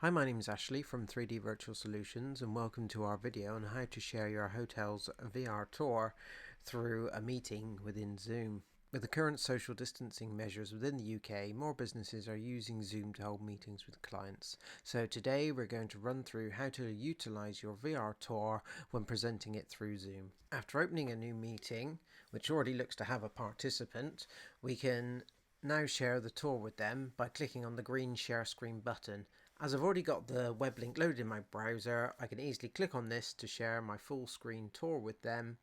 Hi, my name is Ashley from 3D Virtual Solutions and welcome to our video on how to share your hotel's VR tour through a meeting within Zoom. With the current social distancing measures within the UK, more businesses are using Zoom to hold meetings with clients. So today we're going to run through how to utilize your VR tour when presenting it through Zoom. After opening a new meeting, which already looks to have a participant, we can now share the tour with them by clicking on the green share screen button. As I've already got the web link loaded in my browser, I can easily click on this to share my full screen tour with them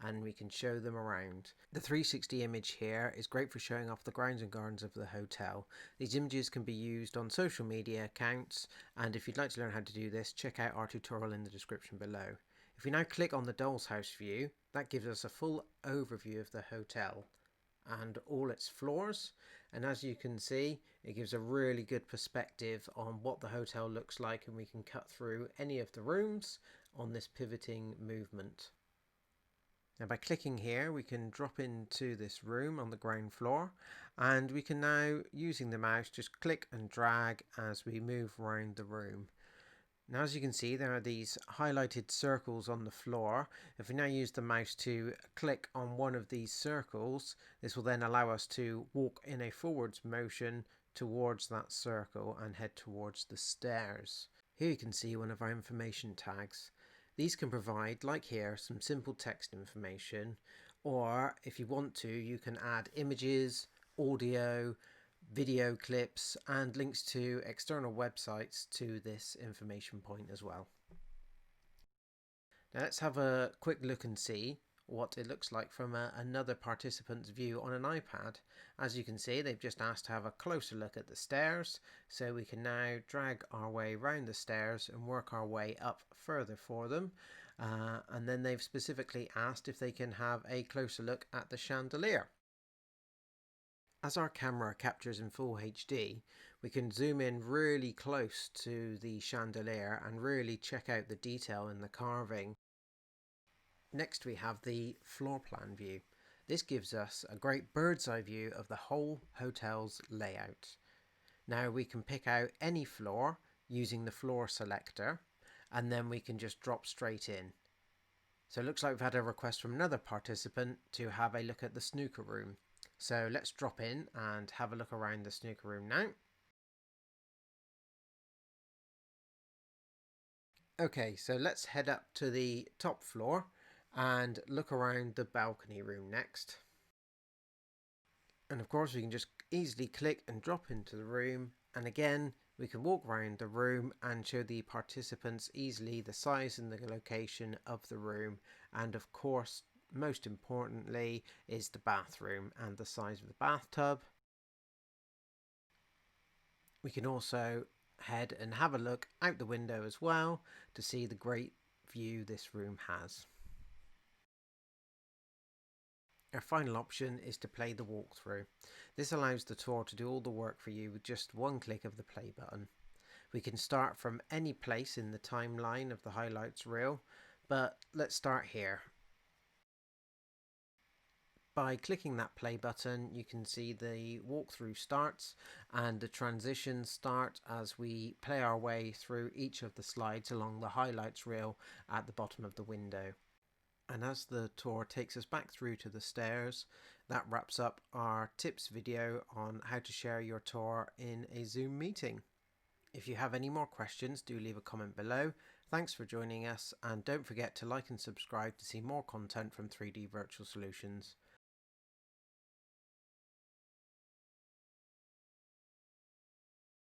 and we can show them around. The 360 image here is great for showing off the grounds and gardens of the hotel. These images can be used on social media accounts, and if you'd like to learn how to do this, check out our tutorial in the description below. If we now click on the Doll's House view, that gives us a full overview of the hotel and all its floors, and as you can see, it gives a really good perspective on what the hotel looks like, and we can cut through any of the rooms on this pivoting movement. Now by clicking here we can drop into this room on the ground floor, and we can now, using the mouse, just click and drag as we move around the room. Now as you can see, there are these highlighted circles on the floor. If we now use the mouse to click on one of these circles, this will then allow us to walk in a forwards motion towards that circle and head towards the stairs. Here you can see one of our information tags. These can provide, like here, some simple text information, or if you want to, you can add images, audio, video clips and links to external websites to this information point as well. Now let's have a quick look and see what it looks like from another participant's view on an iPad. As you can see, they've just asked to have a closer look at the stairs, so we can now drag our way around the stairs and work our way up further for them. And then they've specifically asked if they can have a closer look at the chandelier. As our camera captures in full HD, we can zoom in really close to the chandelier and really check out the detail in the carving. Next we have the floor plan view. This gives us a great bird's eye view of the whole hotel's layout. Now we can pick out any floor using the floor selector, and then we can just drop straight in. So it looks like we've had a request from another participant to have a look at the snooker room. So let's drop in and have a look around the snooker room now. Okay, so let's head up to the top floor and look around the balcony room next. And of course we can just easily click and drop into the room, and again we can walk around the room and show the participants easily the size and the location of the room, and of course most importantly is the bathroom and the size of the bathtub. We can also head and have a look out the window as well to see the great view this room has. Our final option is to play the walkthrough. This allows the tour to do all the work for you with just one click of the play button. We can start from any place in the timeline of the highlights reel, but let's start here. By clicking that play button, you can see the walkthrough starts and the transitions start as we play our way through each of the slides along the highlights reel at the bottom of the window. And as the tour takes us back through to the stairs, that wraps up our tips video on how to share your tour in a Zoom meeting. If you have any more questions, do leave a comment below. Thanks for joining us, and don't forget to like and subscribe to see more content from 3D Virtual Solutions.